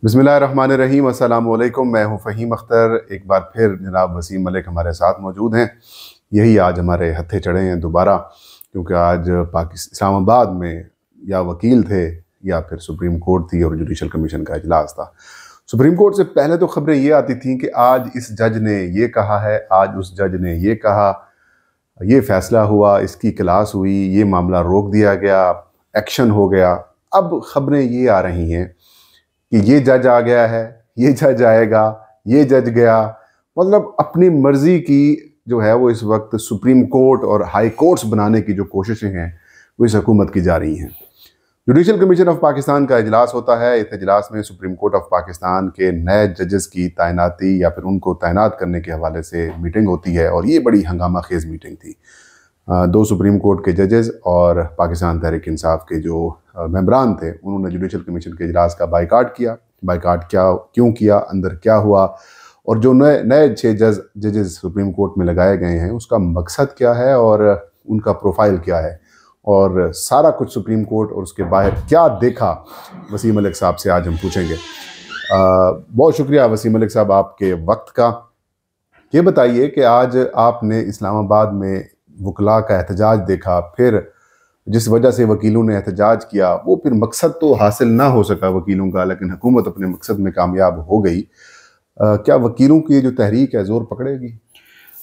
बिस्मिल्लाहिर्रहमानिर्रहीम। अस्सलाम वालेकुम। मैं हूं फ़हीम अख्तर। एक बार फिर जनाब वसीम मलिक हमारे साथ मौजूद हैं। यही आज हमारे हत्थे चढ़े हैं दोबारा, क्योंकि आज इस्लामाबाद में या वकील थे या फिर सुप्रीम कोर्ट थी और जुडिशल कमीशन का इजलास था। सुप्रीम कोर्ट से पहले तो खबरें ये आती थी कि आज इस जज ने ये कहा है, आज उस जज ने ये कहा, ये फैसला हुआ, इसकी क्लास हुई, ये मामला रोक दिया गया, एक्शन हो गया। अब खबरें ये आ रही हैं कि ये जज आ गया है, ये जज आएगा, ये जज गया। मतलब अपनी मर्जी की जो है वो इस वक्त सुप्रीम कोर्ट और हाई कोर्ट्स बनाने की जो कोशिशें हैं वो इस हुकूमत की जा रही हैं। जुडिशल कमीशन ऑफ पाकिस्तान का इजलास होता है। इस इजलास में सुप्रीम कोर्ट ऑफ पाकिस्तान के नए जजेस की तैनाती या फिर उनको तैनात करने के हवाले से मीटिंग होती है, और ये बड़ी हंगामा खेज मीटिंग थी। दो सुप्रीम कोर्ट के जजेस और पाकिस्तान तहरीक इंसाफ के जो मेंबरान थे, उन्होंने जुडिशल कमीशन के इजलास का बाइकाट किया। बाइकाट क्यों किया, अंदर क्या हुआ, और जो नए 6 जजेस सुप्रीम कोर्ट में लगाए गए हैं उसका मकसद क्या है और उनका प्रोफाइल क्या है, और सारा कुछ सुप्रीम कोर्ट और उसके बाहर क्या देखा, वसीम मलिक साहब से आज हम पूछेंगे। बहुत शुक्रिया वसीम मलिक साहब आपके वक्त का। ये बताइए कि आज आपने इस्लामाबाद में वकला का एहतजाज देखा, फिर जिस वजह से वकीलों ने एहतजाज किया वो फिर मकसद तो हासिल ना हो सका वकीलों का, लेकिन हुकूमत अपने मकसद में कामयाब हो गई। क्या वकीलों की जो तहरीक है ज़ोर पकड़ेगी?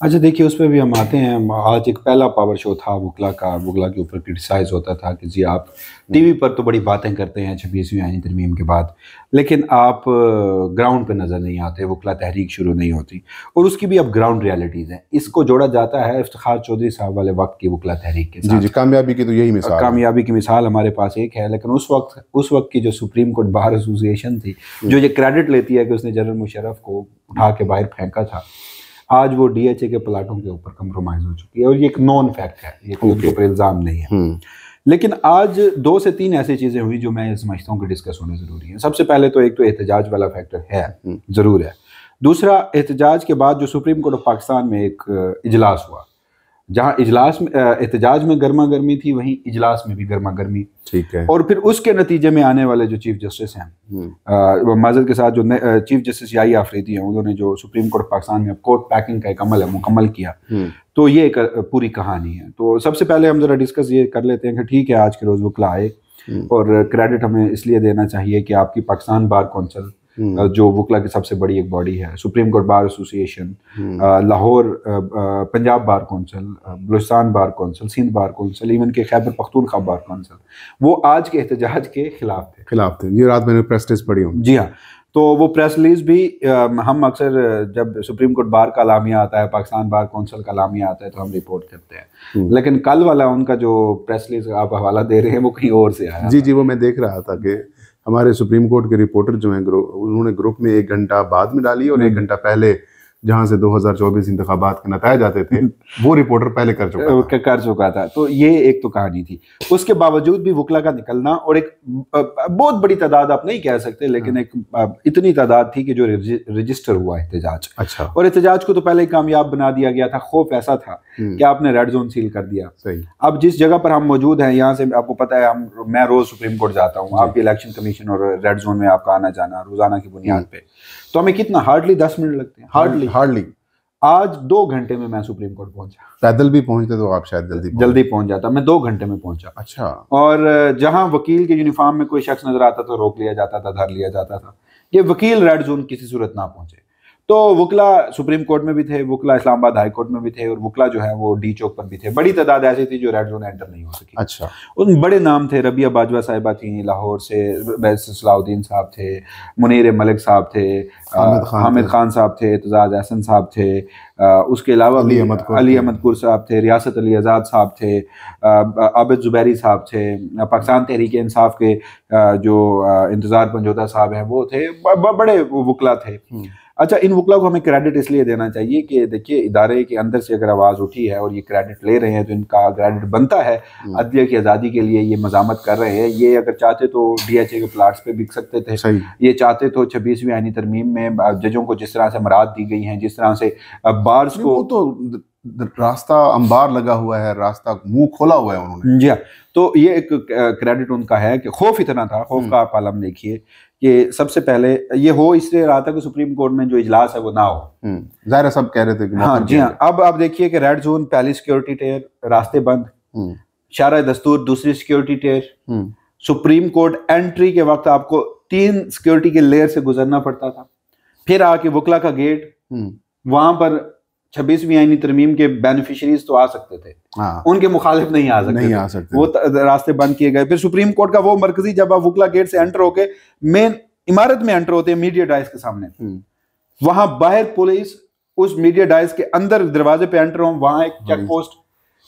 अच्छा देखिए, उस पर भी हम आते हैं। आज एक पहला पावर शो था वकला का। वकला के ऊपर क्रिटिसाइज़ होता था कि जी आप टीवी पर तो बड़ी बातें करते हैं 26वीं आईनी तरमीम के बाद, लेकिन आप ग्राउंड पे नज़र नहीं आते, वकला तहरीक शुरू नहीं होती। और उसकी भी अब ग्राउंड रियलिटीज़ हैं। इसको जोड़ा जाता है इफ्तिखार चौधरी साहब वाले वक्त की वकला तहरीक के साथ। जी, कामयाबी की तो यही मिसाल, कामयाबी की मिसाल हमारे पास एक है। लेकिन उस वक्त की जो सुप्रीम कोर्ट बार एसोसिएशन थी, जो ये क्रेडिट लेती है कि उसने जनरल मुशर्रफ को उठा के बाहर फेंका था, आज वो डीएचए के प्लाटों के ऊपर कंप्रोमाइज हो चुकी है। और ये एक नॉन फैक्ट है, ये कोई उनके ऊपर इल्ज़ाम नहीं है। लेकिन आज 2 से 3 ऐसी चीज़ें हुई जो मैं समझता हूँ कि डिस्कस होने ज़रूरी है। सबसे पहले तो एक तो एहतजाज वाला फैक्टर है, ज़रूर है। दूसरा, एहतजाज के बाद जो सुप्रीम कोर्ट ऑफ पाकिस्तान में एक इजलास हुआ, जहाँ इजलास में एहतजाज में गर्मा गर्मी थी, वहीं इजलास में भी गर्मा गर्मी। ठीक है। और फिर उसके नतीजे में आने वाले जो चीफ जस्टिस हैं, माजर के साथ जो चीफ जस्टिस याही आफरीदी हैं, उन्होंने जो सुप्रीम कोर्ट पाकिस्तान में कोर्ट पैकिंग का एक अमल है मुकम्मल किया, तो ये एक पूरी कहानी है। तो सबसे पहले हम जरा डिस्कस ये कर लेते हैं कि ठीक है, आज के रोज वकला आए, और क्रेडिट हमें इसलिए देना चाहिए कि आपकी पाकिस्तान बार कौंसिल, जो वकला की सबसे बड़ी एक बॉडी है, supreme court bar association, Lahore Punjab bar council, Balochistan bar council, Sindh bar council, even के खैबर पख्तूनख्वा बार कौंसिल, वो आज के एहतजाज के खिलाफ थे। ये रात मैंने प्रेस रिलीज पढ़ी हूँ। जी हाँ, तो वो प्रेस रिलीज भी हम अक्सर जब सुप्रीम कोर्ट बार का लामिया आता है, पाकिस्तान बार कौंसिल का लामिया आता है, तो हम रिपोर्ट करते हैं। लेकिन कल वाला उनका जो प्रेस रिलीज आप हवाला दे रहे हैं वो कहीं और से आया। जी, वो मैं देख रहा था कि हमारे सुप्रीम कोर्ट के रिपोर्टर जो हैं, उन्होंने ग्रुप में 1 घंटा बाद में डाली और 1 घंटा पहले जहां से 2024 इंतखाबात के नतायज आते थे वो रिपोर्टर पहले कर चुका था। तो ये एक तो कहानी थी। उसके बावजूद भी वकला का निकलना, और एक बहुत बड़ी तादाद आप नहीं कह सकते, लेकिन एक इतनी तादाद थी कि जो रजिस्टर हुआ एहतजाज। अच्छा। और एहतजाज को तो पहले ही कामयाब बना दिया गया था। खौफ ऐसा था कि आपने रेड जोन सील कर दिया। सही। अब जिस जगह पर हम मौजूद हैं, यहाँ से आपको पता है मैं रोज सुप्रीम कोर्ट जाता हूँ, आपके इलेक्शन कमीशन और रेड जोन में आपका आना जाना रोजाना की बुनियाद पे, तो हमें कितना हार्डली 10 मिनट लगते हैं। हार्डली आज 2 घंटे में मैं सुप्रीम कोर्ट पहुंचा। पैदल भी पहुंचते तो आप शायद जल्दी पहुंच जाता, मैं 2 घंटे में पहुंचा। अच्छा। और जहां वकील के यूनिफॉर्म में कोई शख्स नजर आता तो रोक लिया जाता था, धर लिया जाता था। ये वकील रेड जोन किसी सूरत ना पहुंचे। तो वकला सुप्रीम कोर्ट में भी थे, वकला इस्लामाबाद हाई कोर्ट में भी थे, और वकला जो है वो डी चौक पर भी थे। बड़ी तादाद ऐसी थी जो रेड जोन एंटर नहीं हो सकी। अच्छा। उन बड़े नाम थे, रबिया बाजवा साहिबा थी लाहौर से, बैरिस्टर सलाउद्दीन साहब थे, मुनीर मलिक साहब थे, हामिद खान साहब थे, एतजाज एहसन साहब थे, उसके अलावा भी अली अहमद कुर साहब थे, रियासत अली आज़ाद साहब थे, आबिद जुबैरी साहब थे, पाकिस्तान तहरीक इंसाफ के जो इंतज़ार पंजोता साहब हैं वो थे, बड़े वकला थे। अच्छा, इन वकला को हमें क्रेडिट इसलिए देना चाहिए कि देखिए, इदारे के अंदर से अगर आवाज़ उठी है और ये क्रेडिट ले रहे हैं तो इनका क्रेडिट बनता है। अदलिया की आज़ादी के लिए ये मज़ामत कर रहे हैं। ये अगर चाहते तो डीएचए के प्लाट्स पे बिक सकते थे। सही। ये चाहते तो 26वीं आईनी तरमीम में जजों को जिस तरह से मराद दी गई हैं, जिस तरह से बार्स को, तो रास्ता अंबार लगा हुआ है, रास्ता मुंह खोला हुआ है उन्होंने। जी हाँ, तो ये एक क्रेडिट उनका है कि खौफ इतना था, खौफ का आप आलम देखिए कि सबसे पहले ये हो इसलिए रहा था कि सुप्रीम कोर्ट में जो इजलास है वो ना हो। ज़ाहिर सब कह रहे थे कि हाँ जी हाँ, अब आप देखिए कि रेड जोन पहली सिक्योरिटी टेयर, रास्ते बंद, शारा दस्तूर दूसरी सिक्योरिटी टेयर, सुप्रीम कोर्ट एंट्री के वक्त आपको 3 सिक्योरिटी के लेयर से गुजरना पड़ता था, फिर आके वकला का गेट, वहां पर 26वीं आईनी तरमीम के बेनिफिशरीज तो आ सकते थे, उनके मुखालिफ नहीं आ सकते वो रास्ते बंद किए गए। फिर सुप्रीम कोर्ट का वो मरकजी, जब आप वकला गेट से एंटर होके मेन इमारत में एंटर होते हैं मीडिया डाइस के सामने, वहां बाहर पुलिस, उस मीडिया डाइस के अंदर दरवाजे पे एंटर हो, वहां एक चेक पोस्ट,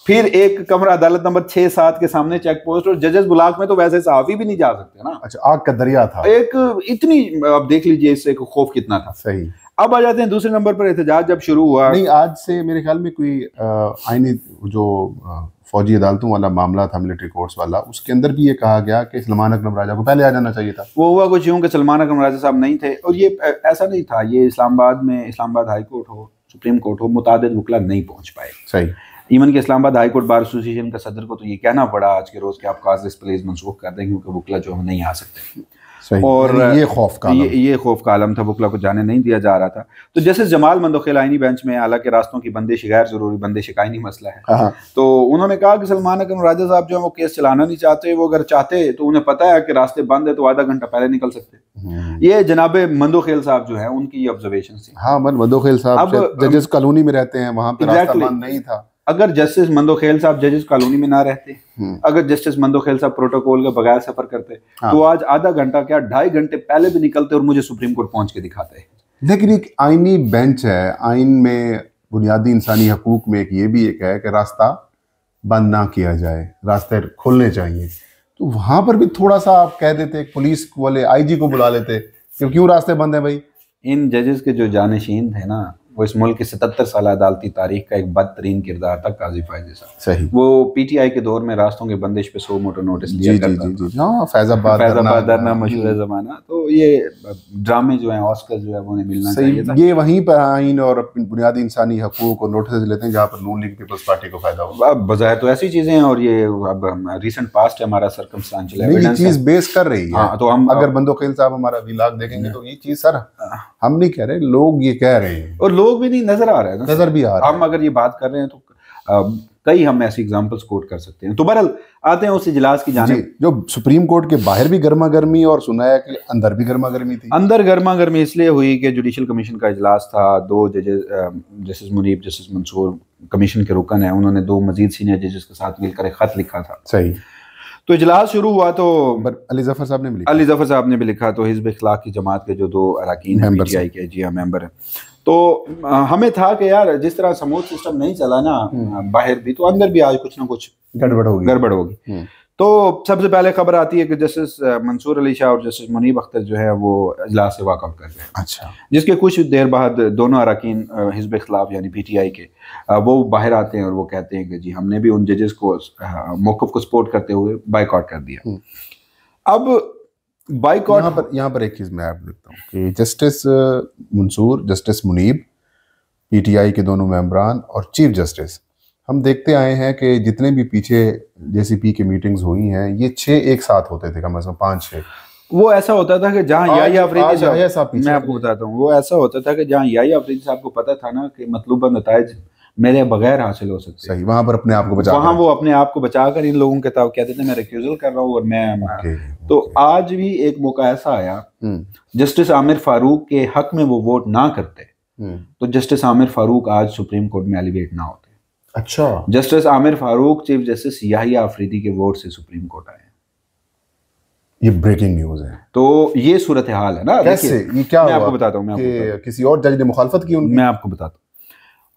फिर एक कमरा अदालत नंबर 6-7 के सामने चेक पोस्ट, और जजेस ब्लॉक में तो वैसे सहाफी भी नहीं जा सकते ना। अच्छा, आग का दरिया था एक, इतनी आप देख लीजिए इससे खौफ कितना था। सही। अब आ जाते हैं दूसरे नंबर पर एहतजाज जब शुरू हुआ। नहीं, आज से मेरे ख्याल में कोई आईनी जो फौजी अदालतों वाला मामला था, मिलिट्री कोर्ट्स वाला, उसके अंदर भी ये कहा गया कि सलमान अकरम राजा को पहले आ जाना चाहिए था। वो हुआ कुछ यूं कि सलमान अकरम राजा साहब नहीं थे, और ये ऐसा नहीं था, ये इस्लामाबाद हाई कोर्ट हो, सुप्रीम कोर्ट हो, मुतादिद वकला नहीं पहुंच पाए। सही। इवन के Islamabad high court bar association का सदर को तो ये कहना पड़ा आज के रोज कि आप काज डिस्प्लेज मनसूख कर दें क्योंकि वकला जो है नहीं आ सकते। और ये खौफ का आलम था, वकला को जाने नहीं दिया जा रहा था। तो जैसे जमाल मंदोखेल आईनी बेंच में, हालांकि रास्तों की बंदिश गैर जरूरी बंदिश का आईनी मसला है, तो उन्होंने कहा कि सलमान अकरम राजा साहब जो है वो केस चलाना नहीं चाहते, वो अगर चाहते तो उन्हें पता है कि रास्ते बंद है तो आधा घंटा पहले निकल सकते। ये जनाबे मंदोखेल साहब जो है उनकी ऑब्जर्वेशन थी। हाँ, मंदोखेल साहब जजेस कॉलोनी में रहते हैं, वहां पर रास्ता बंद नहीं था। अगर जस्टिस मंदोखेल साहब जजेस कॉलोनी में ना रहते, अगर जस्टिस मंदोखेल साहब प्रोटोकॉल के बगैर सफर करते, तो आज आधा घंटा क्या 2.5 घंटे पहले भी निकलते और मुझे सुप्रीम कोर्ट पहुंच के दिखाते। लेकिन एक आईनी बेंच है, आइन में बुनियादी इंसानी हकूक में ये भी एक है कि रास्ता बंद ना किया जाए, रास्ते खुलने चाहिए। तो वहां पर भी थोड़ा सा आप कह देते, पुलिस वाले IG को बुला लेते कि क्यों रास्ते बंद है भाई। इन जजेस के जो जानशीन थे ना, वो इस मुल्क की 77 साल अदालती तारीख का एक बदतरीन किरदार था काजी फायज़ साहब। सही। वो PTI के दौर में रास्तों के बंदिश पे 100 मोटर नोटिस दिया करता था। हाँ, फैजाबाद धरना मशहूर ज़माना। तो ये ड्रामे जो हैं, ऑस्कर जो है वो उन्हें मिलना चाहिए था। ये वहीं पर आइन और बुनियादी इंसानी हकूक और नोटिस लेते हैं जहाँ पर नून लीग पीपल्स पार्टी को फायदा होगा। अब बजाय तो ऐसी चीजें हैं, और ये अब रिसेंट पास्ट है हमारा सर्कमस्टांशियल एविडेंस चीज बेस कर रही है। हाँ, तो हम अगर मंदोखेल साहब हमारा व्लॉग देखेंगे तो ये चीज सर हम नहीं कह रहे, लोग ये कह रहे हैं, और लोग भी नहीं नजर आ रहे हैं, नजर भी आ रहा है। हम अगर ये बात कर रहे हैं तो कई हम ऐसी एग्जांपल्स कोट कर सकते हैं। तो बहरहाल आते हैं उस इजलास की जानिब, जो सुप्रीम कोर्ट के बाहर भी गर्मा गर्मी और सुना है कि अंदर भी गर्मा गर्मी थी। अंदर गर्मा गर्मी इसलिए हुई कि जुडिशल कमीशन का इजलास था, 2 जजेस justice Munib, justice Mansoor commission के रुकन है, उन्होंने 2 मजीद सीनियर जजेस के साथ मिलकर एक खत लिखा था। सही। तो इजलास शुरू हुआ तो अली जफर साहब ने भी लिखा। तो हिज़्ब इख्लाक की जमात के जो 2 अरकान हैं PTI के, जी हाँ, मेंबर हैं, तो हमें था कि यार जिस तरह समूथ सिस्टम नहीं चला ना बाहर भी, तो अंदर भी आज कुछ ना कुछ गड़बड़ होगी। तो सबसे पहले खबर आती है कि जस्टिस मंसूर अली शाह और जस्टिस मुनीब अख्तर जो है वो इजलास से वॉकआउट कर गए। अच्छा। जिसके कुछ देर बाद दोनों अरकान हिज़्ब इख्लाफ यानी PTI के वो बाहर आते हैं और वो कहते हैं कि जी हमने भी उन जजेस को मौक़िफ़ को सपोर्ट करते हुए बाइकआउट कर दिया। अब बाइकआउट यहाँ पर एक चीज़ मैं आप देखता हूँ कि justice Mansoor, justice Munib, PTI के दोनों मेंबरान और चीफ जस्टिस, हम देखते आए हैं कि जितने भी पीछे JCP की मीटिंग्स हुई हैं, ये 6 एक साथ होते थे, कम से कम 5-6। वो ऐसा होता था कि जहाँ याह्या अफरीदी साहब, मैं आपको बताता हूँ, वो ऐसा होता था कि जहाँ याह्या अफरीदी साहब को पता था ना कि मतलूबा नताइज मेरे बगैर हासिल हो सकते हैं, सही, वहाँ पर अपने आप को बचा, वहाँ वो अपने आप को बचाकर इन लोगों के ताव कहते थे मैं रिक्यूजल कर रहा हूँ और मैं तो आज भी एक मौका ऐसा आया, जस्टिस आमिर फारूक के हक में वो वोट ना करते तो जस्टिस आमिर फारूक आज सुप्रीम कोर्ट में एलिवेट ना होते। अच्छा। Justice Aamir Farooq chief justice Yahya Afridi के वोट से सुप्रीम कोर्ट आए। ये ब्रेकिंग न्यूज है। तो ये सूरत हाल है ना। कैसे, ये क्या मैं आपको बताता हूँ, किसी और जज ने मुखालफत की उनकी? मैं आपको बताता हूँ।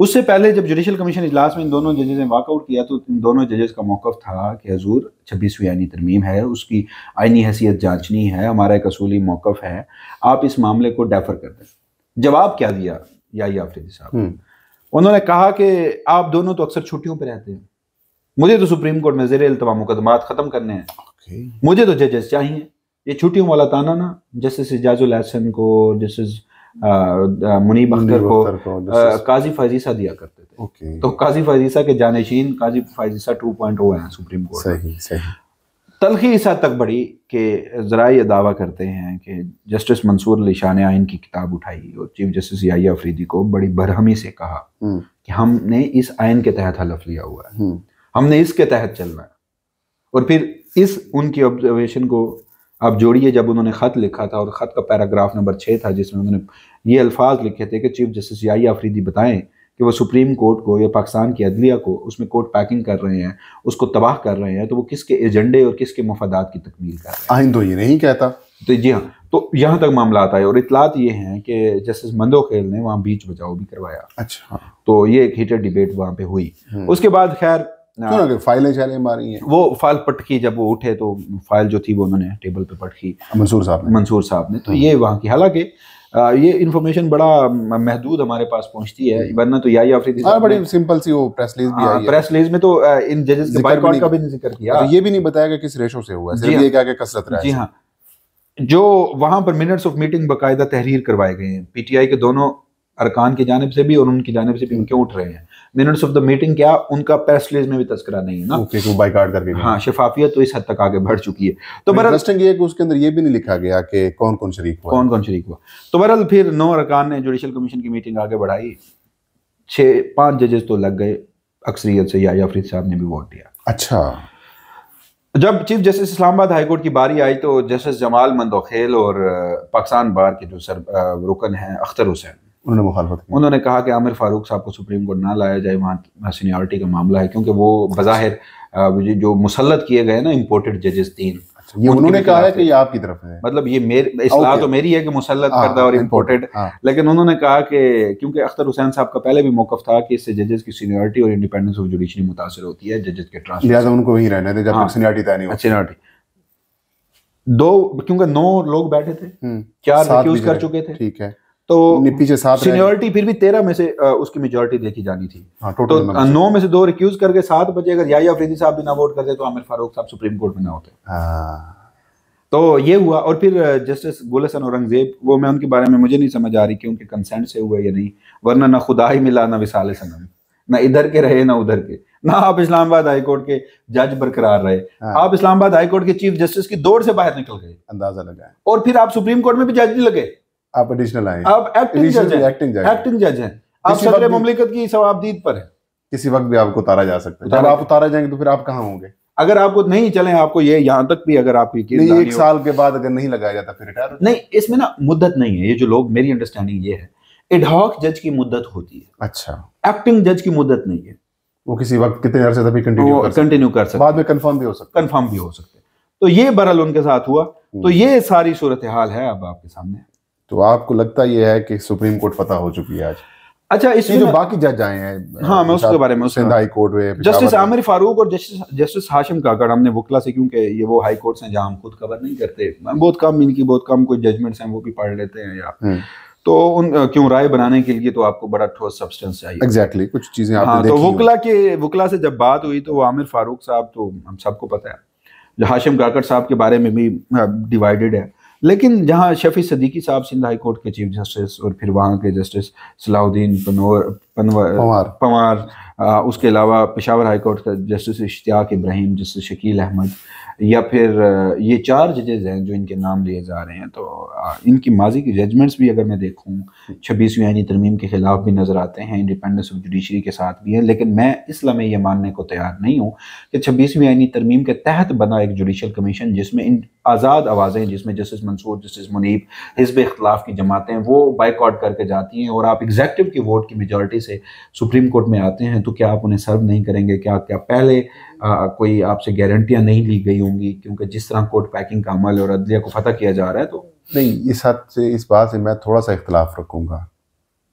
उससे पहले जब जुडिशल कमीशन इजलास में इन दोनों जजेस ने वॉकआउट किया तो इन दोनों जजेस का मौक़िफ़ था कि हजूर 26वीं आईनी तरमीम है, उसकी आईनी हैसियत जांचनी है, हमारा एक असूली मौक़िफ़ है, आप इस मामले को डेफर कर दें। जवाब क्या दिया याह्या अफरीदी साहब? उन्होंने कहा कि आप दोनों तो अक्सर छुट्टियों पर रहते हैं, मुझे तो सुप्रीम कोर्ट में ज़ेर इल्तवा मुकदमात ख़त्म करने हैं, मुझे तो जजेस चाहिए। ये छुट्टियों वाला ताना ना जस्टिस इजाजुल एहसन को, जस्टिस मुनीब अख्तर को काजी फायजीसा दिया करते थे। तो काजी फायजीसा के जानशीन काजी फायजीसा 2.0 हैं सुप्रीम कोर्ट। सही। तलखी इस हद तक बढ़ी कि ज़रा ये दावा करते हैं कि जस्टिस मंसूर अली शाह ने आइन की किताब उठाई और चीफ जस्टिस याहिया अफरीदी को बड़ी बरहमी से कहा कि हमने इस आइन के तहत हलफ लिया हुआ है, हमने इसके तहत चलना है। और फिर इस उनकी ऑब्जर्वेशन को आप जोड़िए, जब उन्होंने ख़त लिखा था और ख़त का पैराग्राफ नंबर 6 था जिसमें उन्होंने ये अल्फाज लिखे थे कि चीफ जस्टिस याहिया अफरीदी बताएं कि वो सुप्रीम कोर्ट को या पाकिस्तान की अदलिया को उसमें कोर्ट पैकिंग कर रहे हैं, उसको तबाह कर रहे हैं, तो वो किसके एजेंडे और किसके मफादात की तकमील कर रहे हैं। आइन तो ये नहीं कहता। तो जी हाँ, तो यहाँ तक मामला आता है और इतलात ये हैं कि जस्टिस मंदोखेल ने वहाँ बीच बचाओ भी करवाया। अच्छा, तो ये एक हीटेड डिबेट वहाँ पे हुई। उसके बाद खैर फाइलें शाइलें मारी हैं, वो फाइल पटकी, जब वो उठे तो फाइल जो थी वो उन्होंने टेबल पे पटकी मंसूर साहब ने। तो ये वहाँ की, हालांकि ये इन्फॉर्मेशन बड़ा महदूद हमारे पास पहुंचती है, वरना तो याहिया अफरीदी बड़ी सिंपल सी वो प्रेस रिलीज भी आई है। प्रेस रिलीज में तो इन जजेस के बायकॉट का भी जिक्र किया, ये भी नहीं बताया कि किस रेशो से हुआ, सिर्फ ये कहा कि कसरत रहा है। जी हाँ, जो वहां पर मिनट्स ऑफ मीटिंग बाकायदा तहरीर करवाए गए हैं, पीटीआई के दोनों अरकान की जानिब से भी और उनकी जानिब से भी, क्यों उठ रहे हैं मिनट्स ऑफ द मीटिंग, क्या उनका प्रेस रिलीज में भी तस्करा नहीं है ना, तो बायकॉट करके। हाँ, शफाफियत तो इस हद तक आगे बढ़ चुकी है। तो इंटरेस्टिंग ये है कि उसके अंदर ये भी नहीं लिखा गया कि कौन कौन शरीक हुआ। तो बहरहाल फिर 9 अरकान ने जुडिशल कमीशन की मीटिंग आगे बढ़ाई, 5 जजेस तो लग गए अक्सरियत से, याहिया अफरीदी साहब ने भी वोट दिया। अच्छा, जब chief justice Islamabad high court की बारी आई तो जस्टिस जमाल मंदोखेल और पाकिस्तान बार के जो रुकन हैं अख्तर हुसैन, उन्होंने मुखालफत की। उन्होंने कहा कि आमिर फारूक साहब को सुप्रीम कोर्ट ना लाया जाए, वहाँ सीनियरिटी का मामला है, क्योंकि वो बज़ाहिर जो मुसल्लत किए गए ना इंपोर्टेड जजेस 3, ये उन्होंने कहा है कि ये आपकी तरफ है, मतलब ये मेरी इस्लाह तो मेरी है कि मुसल्लत करदा और इंपोर्टेड, लेकिन उन्होंने कहा कि क्योंकि अख्तर हुसैन साहब का पहले भी मौकफ था कि इससे जजेस की सीनियरिटी और इंडिपेंडेंस ऑफ जुडिशरी मुतासर होती है, जजेस के ट्रांसफर, लिहाजा उनको वहीं रहने थे जब तक सीनियरिटी तय नहीं होती। सीनियरिटी 2, क्योंकि 9 लोग बैठे थे, 4 रिक्यूज कर चुके थे, ठीक है, तो पीछे 7 सीनियरिटी फिर भी 13 में से उसकी मेजॉरिटी देखी जानी थी। तो 9 में से 2 रिक्यूज करके 7 बचे, अगर याहिया अफरीदी साहब भी ना वोट करते तो आमिर फारूक साहब सुप्रीम कोर्ट में ना होते। तो ये हुआ। और फिर जस्टिस गुलहसन औरंगजेब, वो मैं उनके बारे में मुझे नहीं समझ आ रही कि उनके कंसेंट से हुआ या नहीं, वरना ना खुदा ही मिला ना विसाल सनम, ना इधर के रहे ना उधर के, ना आप इस्लामाबाद हाई कोर्ट के जज बरकरार रहे, आप इस्लामाबाद हाई कोर्ट के चीफ जस्टिस की दौड़ से बाहर निकल गए, अंदाजा लगाए, और फिर आप सुप्रीम कोर्ट में भी जज नहीं लगे, आप एडिशनल आए, आप एक्टिंग जज हैं, आप सदर मुमलिकत की सवाबदीद पर है, किसी वक्त भी आपको उतारा जा सकता है। जब आप उतारा जाएंगे तो फिर आप कहाँ होंगे? अगर आपको नहीं चले, आपको ये यहाँ तक भी अगर आपको नहीं, 1 साल के बाद अगर नहीं लगाया जाता फिर रिटायर नहीं, इसमें ना मुद्दत नहीं है। ये जो लोग, मेरी अंडरस्टैंडिंग ये है, एडहॉक जज की मुद्दत होती है, अच्छा, एक्टिंग जज की मुद्दत नहीं है, वो किसी वक्त कितने अरसे तक भी कंटिन्यू कर सकते, बाद में कंफर्म भी हो सकते। तो ये बहरहाल उनके साथ हुआ। तो ये सारी सूरत हाल है अब आपके सामने। तो आपको लगता ये है कि सुप्रीम कोर्ट फतह हो चुकी है आज? अच्छा, इसमें जो बाकी जज आए हैं, हाँ, मैं उसके बारे में, सिंध हाई कोर्ट में जस्टिस आमिर फारूक और जस्टिस हाशिम काकड़, हमने वकला से, क्योंकि ये वो हाई कोर्ट्स हैं जहाँ हम खुद कवर नहीं करते, बहुत कम इनकी बहुत कम कोई जजमेंट्स हैं वो भी पढ़ लेते हैं या तो उन क्यों राय बनाने के लिए तो आपको बड़ा ठोस सब्सटेंस चाहिए। एग्जैक्टली, कुछ चीजें आपने हाँ, तो वकला से जब बात हुई तो वो आमिर फारूक साहब तो हम सबको पता है, जो हाशिम काकड़ साहब के बारे में भी डिवाइडेड है, लेकिन जहाँ शफी सदीकी साहब सिंध हाई कोर्ट के चीफ जस्टिस और फिर वहाँ के जस्टिस सलाउद्दीन पंवार, उसके अलावा पेशावर हाई कोर्ट का जस्टिस इश्तियाक इब्राहिम, जस्टिस शकील अहमद, या फिर ये 4 जजेस हैं जो इनके नाम लिए जा रहे हैं। तो इनकी माजी की जजमेंट्स भी अगर मैं देखूँ 26वीं आईनी तरमीम के खिलाफ भी नज़र आते हैं, इंडिपेंडेंस ऑफ जुडिशरी के साथ भी है, लेकिन मैं इस लम्हे ये मानने को तैयार नहीं हूँ कि 26वीं आईनी तरमीम के तहत बना एक जुडिशल कमीशन जिसमें इन आज़ाद आवाज़ें, जिसमें जस्टिस मंसूर, जस्टिस मुनीब, हिज़्ब इख्तिलाफ की जमातें वो बाइकआउट करके जाती हैं, और आप एग्जेक्टिव की वोट की मेजॉरिटी से सुप्रीम कोर्ट में आते हैं, तो क्या आप उन्हें सर्व नहीं करेंगे? क्या पहले कोई आपसे गारंटियां नहीं ली गई होंगी? क्योंकि जिस तरह कोर्ट पैकिंग का अमल और अदलिया को फतह किया जा रहा है, तो नहीं, इस हद से, इस बात से मैं थोड़ा सा इख्तिलाफ रखूंगा।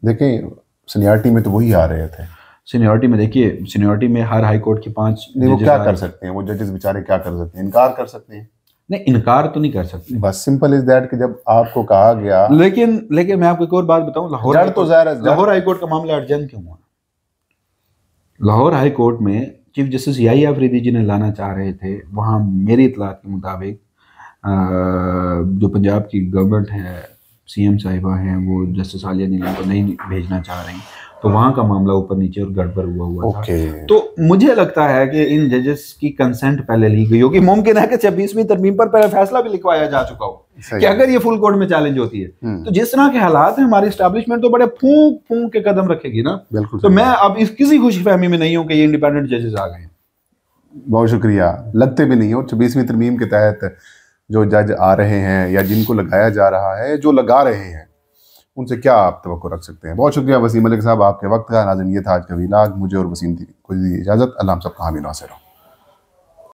देखें, सीनियरिटी में तो वही आ रहे थे। सीनियरिटी में देखिए, सीनियरिटी में हर हाई कोर्ट के 5 नहीं, वो क्या कर सकते हैं? वो जजेस बेचारे क्या कर सकते हैं? इनकार कर सकते हैं? नहीं, इनकार तो नहीं कर सकते, बस सिंपल इज दैट कि जब आपको कहा गया। लेकिन मैं आपको एक और बात बताऊं, लाहौर हाई कोर्ट का मामला अर्जेंट क्यों हुआ? लाहौर हाई कोर्ट में चीफ जस्टिस याहिया अफरीदी जिन्हें लाना चाह रहे थे, वहाँ मेरी इतलात के मुताबिक जो पंजाब की गवर्नमेंट है, सीएम साहिबा हैं वो जस्टिस आलिया नीलम को नहीं भेजना चाह रही, तो वहाँ का मामला ऊपर नीचे और गड़बड़ हुआ था। तो मुझे लगता है कि इन जजेस की कंसेंट पहले ली गई होगी। मुमकिन है कि 26वीं तरमीम पर पहले फैसला भी लिखवाया जा चुका हो कि अगर ये फुल कोर्ट में चैलेंज होती है तो जिस तरह के हालात हैं हमारी एस्टैब्लिशमेंट तो बड़े फूंक फूंक के कदम रखेगी ना। तो मैं अब इस किसी खुशी फहमी में नहीं हूँ कि ये इंडिपेंडेंट जजेस आ गए। बहुत शुक्रिया। लगते भी नहीं हो 26वीं तरमीम के तहत जो जज आ रहे हैं या जिनको लगाया जा रहा है, जो लगा रहे हैं, उनसे क्या आप तवक्को रख सकते हैं। बहुत शुक्रिया वसीम मलिक साहब आपके वक्त का। नाज़रीन ये था आज का व्लॉग। मुझे और वसीम को दी इजाज़त। अल्लाह हम सब का हामी नासिर हो।